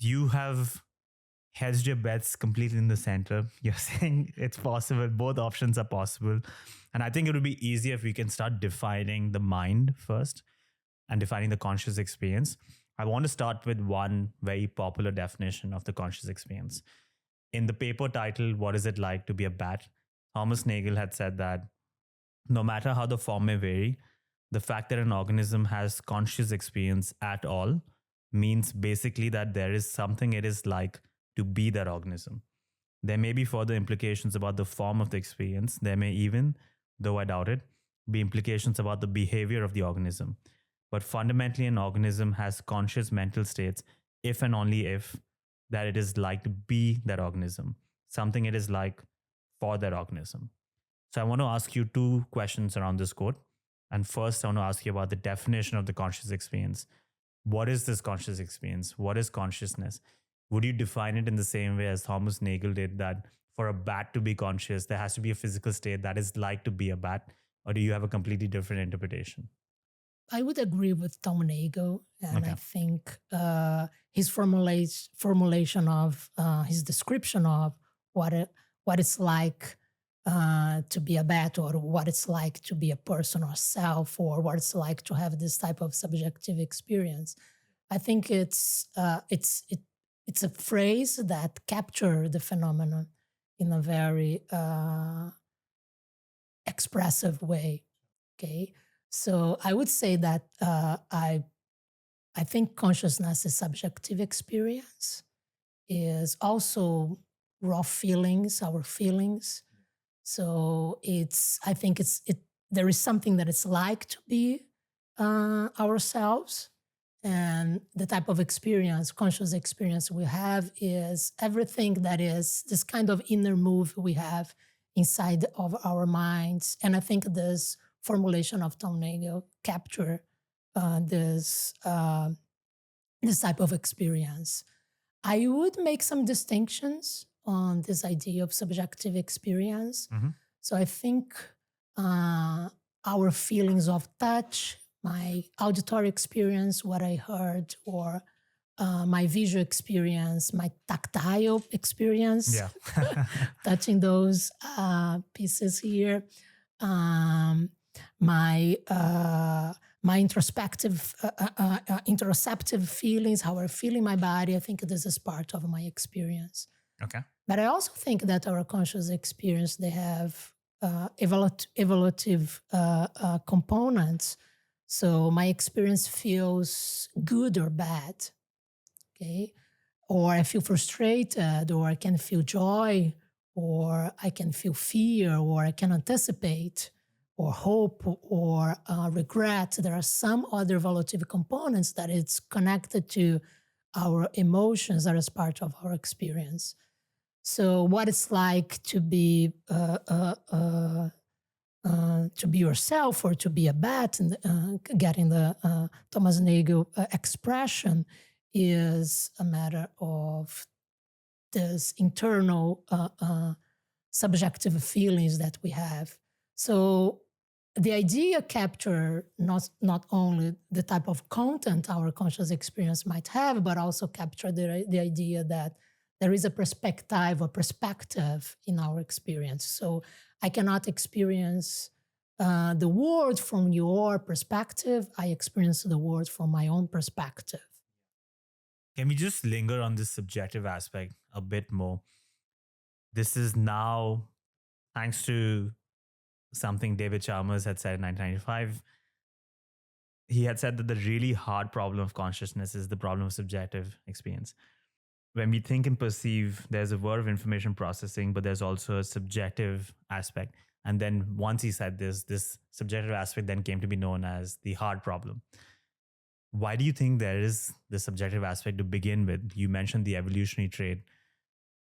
you have hedged your bets completely in the center. You're saying it's possible, both options are possible. And I think it would be easier if we can start defining the mind first and defining the conscious experience. I want to start with one very popular definition of the conscious experience. In the paper title, What is it like to be a bat? Thomas Nagel had said that no matter how the form may vary, the fact that an organism has conscious experience at all means basically that there is something it is like to be that organism. There may be further implications about the form of the experience. There may even, though I doubt it, be implications about the behavior of the organism. But fundamentally, an organism has conscious mental states if and only if that it is like to be that organism, something it is like for that organism. So I want to ask you two questions around this quote. And first, I want to ask you about the definition of the conscious experience. What is this conscious experience? What is consciousness? Would you define it in the same way as Thomas Nagel did, that for a bat to be conscious, there has to be a physical state that is like to be a bat? Or do you have a completely different interpretation? I would agree with Tom Nagel, and I think his formulation of his description of what it's like to be a bat, or what it's like to be a person or self, or what it's like to have this type of subjective experience. I think it's a phrase that captures the phenomenon in a very expressive way. Okay. So I would say that I think consciousness is subjective experience, is also raw feelings, our feelings. So I think there is something that it's like to be ourselves, and the type of experience, conscious experience we have, is everything that is this kind of inner move we have inside of our minds. And I think this formulation of Tom Nagel capture this type of experience. I would make some distinctions on this idea of subjective experience. Mm-hmm. So I think our feelings of touch, my auditory experience, what I heard, or my visual experience, my tactile experience, touching those pieces here, my introspective, interoceptive feelings, how I feel in my body. I think this is part of my experience. Okay. But I also think that our conscious experience, they have evolutive components. So my experience feels good or bad, okay? Or I feel frustrated, or I can feel joy, or I can feel fear, or I can anticipate, or hope, or regret. There are some other evolutive components that it's connected to our emotions that is part of our experience. So what it's like to be yourself, or to be a bat, and getting the Thomas Nagel expression, is a matter of this internal subjective feelings that we have. So the idea capture not only the type of content our conscious experience might have, but also capture the idea that there is a perspective in our experience. So I cannot experience the world from your perspective. I experience the world from my own perspective. Can we just linger on this subjective aspect a bit more? This is now, thanks to something David Chalmers had said in 1995. He had said that the really hard problem of consciousness is the problem of subjective experience. When we think and perceive, there's a world of information processing, but there's also a subjective aspect. And then once he said this subjective aspect then came to be known as the hard problem. Why do you think there is the subjective aspect to begin with? You mentioned the evolutionary trait.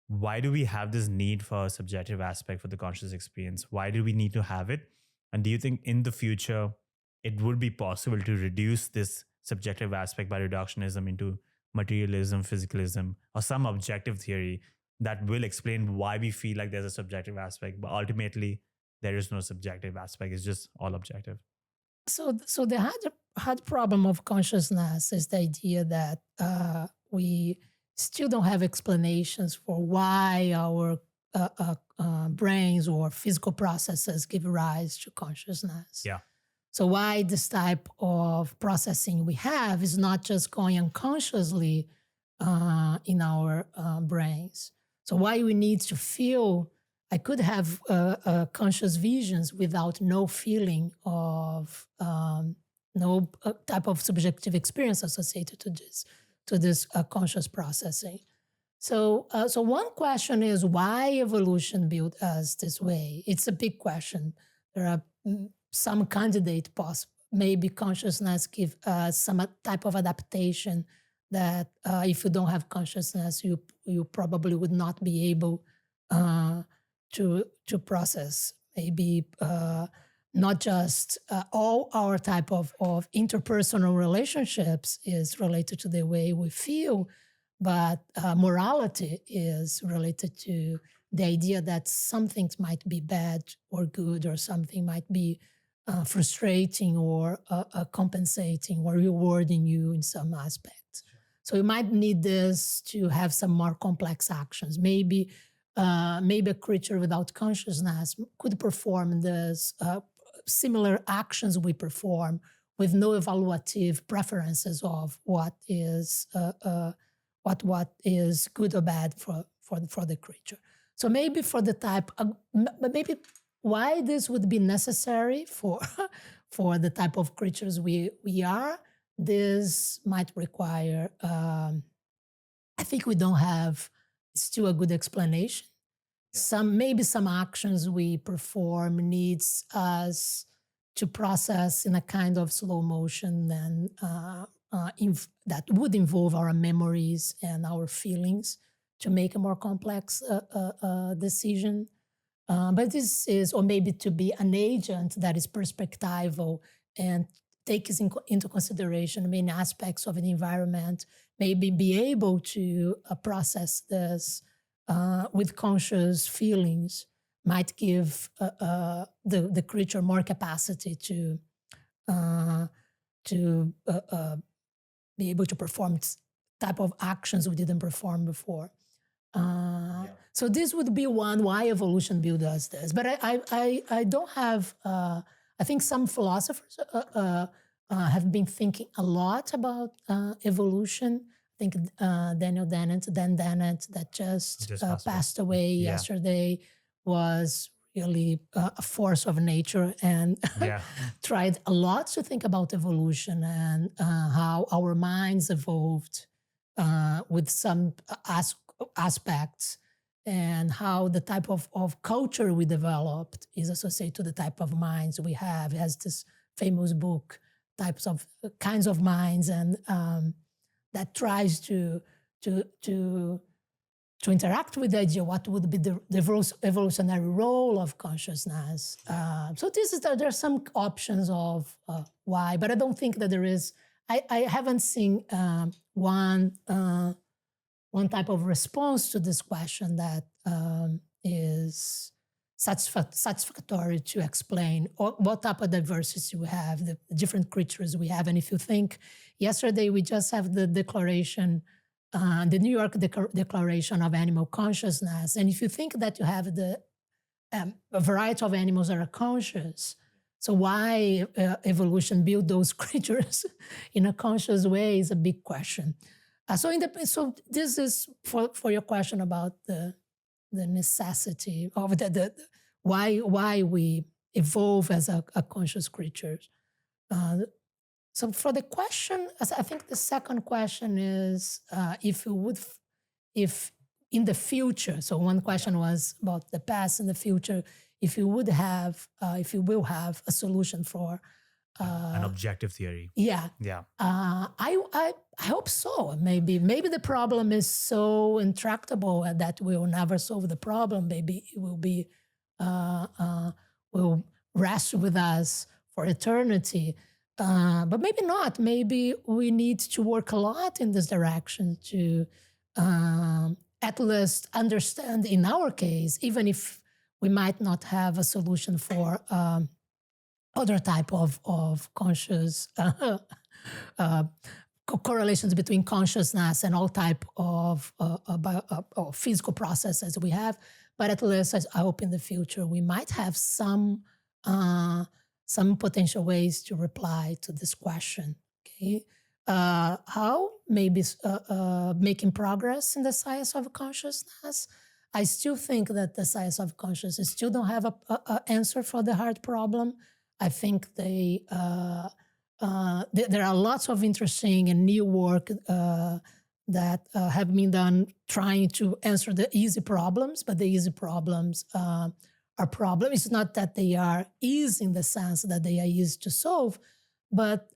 Why do we have this need for a subjective aspect for the conscious experience? Why do we need to have it? And do you think in the future, it would be possible to reduce this subjective aspect by reductionism into materialism, physicalism, or some objective theory that will explain why we feel like there's a subjective aspect, but ultimately there is no subjective aspect. It's just all objective. So the hard problem of consciousness is the idea that we still don't have explanations for why our brains or physical processes give rise to consciousness. Yeah. So why this type of processing we have is not just going unconsciously in our brains. So why we need to feel, I could have conscious visions without no feeling of no type of subjective experience associated to this conscious processing. So one question is why evolution built us this way? It's a big question. There are some candidate possible. Maybe consciousness give some type of adaptation that if you don't have consciousness, you probably would not be able to process. Maybe not just all our type of interpersonal relationships is related to the way we feel, but morality is related to the idea that some things might be bad or good, or something might be frustrating or compensating or rewarding you in some aspects. So you might need this to have some more complex actions. Maybe a creature without consciousness could perform this similar actions we perform with no evaluative preferences of what is good or bad for the creature. So maybe for the type, maybe why this would be necessary for the type of creatures we are, this might require, I think we don't have still a good explanation. Maybe some actions we perform needs us to process in a kind of slow motion and that would involve our memories and our feelings to make a more complex decision. But this is, or maybe to be an agent that is perspectival and takes into consideration many aspects of an environment, maybe be able to process this with conscious feelings, might give the creature more capacity to be able to perform type of actions we didn't perform before. So this would be one why evolution built us this. But I don't have, I think some philosophers have been thinking a lot about evolution. I think Dan Dennett, that just passed away yesterday, was really a force of nature and tried a lot to think about evolution and how our minds evolved with some aspects, and how the type of culture we developed is associated to the type of minds we have. He has this famous book, Kinds of Minds, and that tries to interact with the idea what would be the evolutionary role of consciousness. So there are some options of why, but I don't think that there is. I haven't seen one type of response to this question that is satisfactory to explain what type of diversity we have, the different creatures we have. And if you think, yesterday we just have the declaration, the New York Declaration of Animal Consciousness. And if you think that you have a variety of animals that are conscious, so why evolution built those creatures in a conscious way is a big question. So this is for your question about the necessity of the why we evolve as a conscious creatures. So for the question, I think the second question is if in the future. So one question was about the past and the future. If you will have a solution for an objective theory. Yeah. I hope so. Maybe the problem is so intractable that we will never solve the problem. Maybe it will be will rest with us for eternity. But maybe not. Maybe we need to work a lot in this direction to at least understand, in our case, even if we might not have a solution for other type of conscious correlations between consciousness and all type of physical processes we have. But at least I hope in the future we might have some potential ways to reply to this question. Okay, how maybe making progress in the science of consciousness. I still think that the science of consciousness still don't have a answer for the hard problem. I think there are lots of interesting and new work that have been done trying to answer the easy problems, but the easy problems are problems. It's not that they are easy in the sense that they are easy to solve, but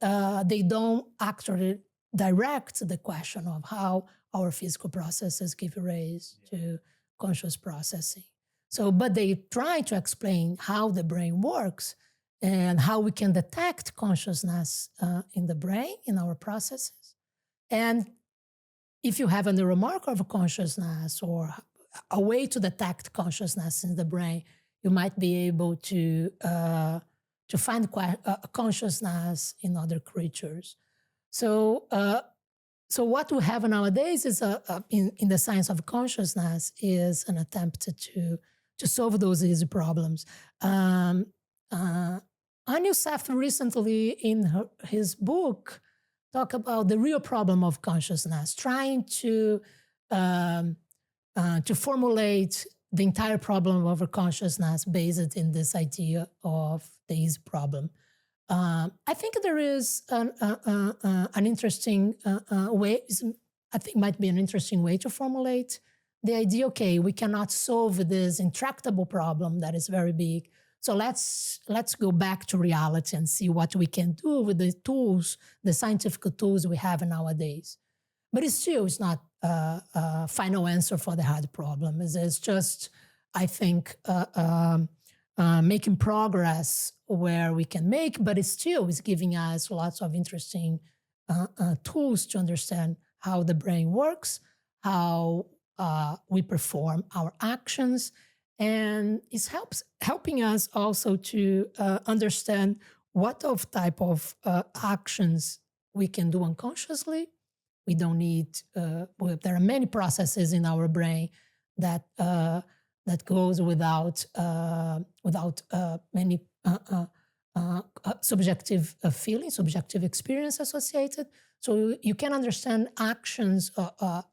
they don't actually direct the question of how our physical processes give rise to conscious processing. So, but they try to explain how the brain works and how we can detect consciousness in the brain, in our processes. And if you have a neuromarker of consciousness or a way to detect consciousness in the brain, you might be able to find consciousness in other creatures. So, so what we have nowadays is in the science of consciousness is an attempt to solve those easy problems. Anu Seth recently in his book talk about the real problem of consciousness, trying to formulate the entire problem of our consciousness based in this idea of the easy problem. I think there is an interesting way, I think might be an interesting way to formulate the idea, okay, we cannot solve this intractable problem that is very big. So let's go back to reality and see what we can do with the tools, the scientific tools we have nowadays. But it's not a final answer for the hard problem. It's just, I think, making progress where we can make, but it still is giving us lots of interesting tools to understand how the brain works, how we perform our actions, and it helping us also to understand what type of actions we can do unconsciously. We don't need. There are many processes in our brain that goes without many subjective feelings, subjective experience associated. So you can understand actions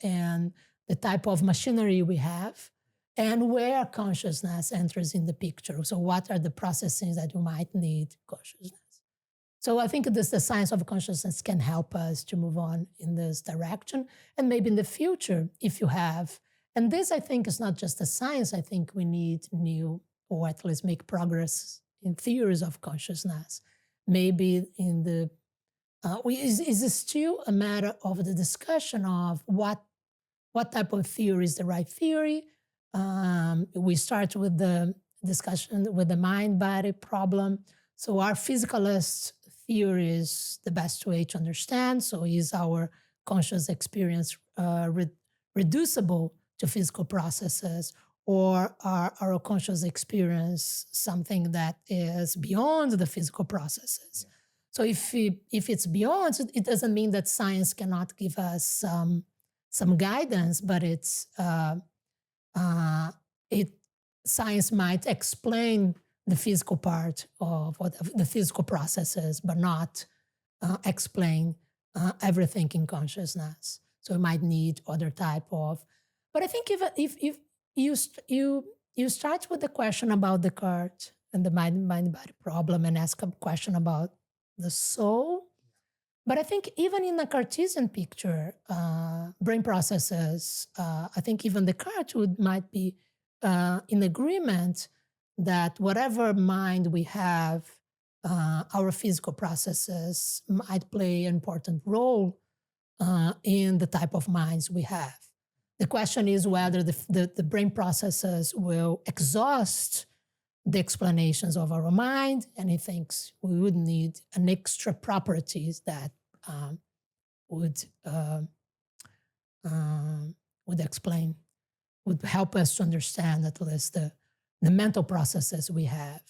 and the type of machinery we have, and where consciousness enters in the picture. So what are the processes that you might need consciousness? So I think the science of consciousness can help us to move on in this direction. And maybe in the future, if you have, and this I think is not just a science, I think we need new, or at least make progress in theories of consciousness. Maybe in the, is still a matter of the discussion of what type of theory is the right theory. We start with the discussion with the mind-body problem. So our physicalist theory is the best way to understand. So is our conscious experience reducible to physical processes, or are our conscious experience something that is beyond the physical processes? Yeah. So if it's beyond, it doesn't mean that science cannot give us some guidance, but science might explain the physical part of what the physical processes, but not explain everything in consciousness. So we might need other type of. But I think if you start with the question about Descartes and the mind-body problem and ask a question about the soul. But I think even in the Cartesian picture, brain processes, I think even Descartes might be in agreement that whatever mind we have, our physical processes might play an important role in the type of minds we have. The question is whether the brain processes will exhaust the explanations of our mind, and he thinks we would need an extra properties that would explain, would help us to understand at least the mental processes we have.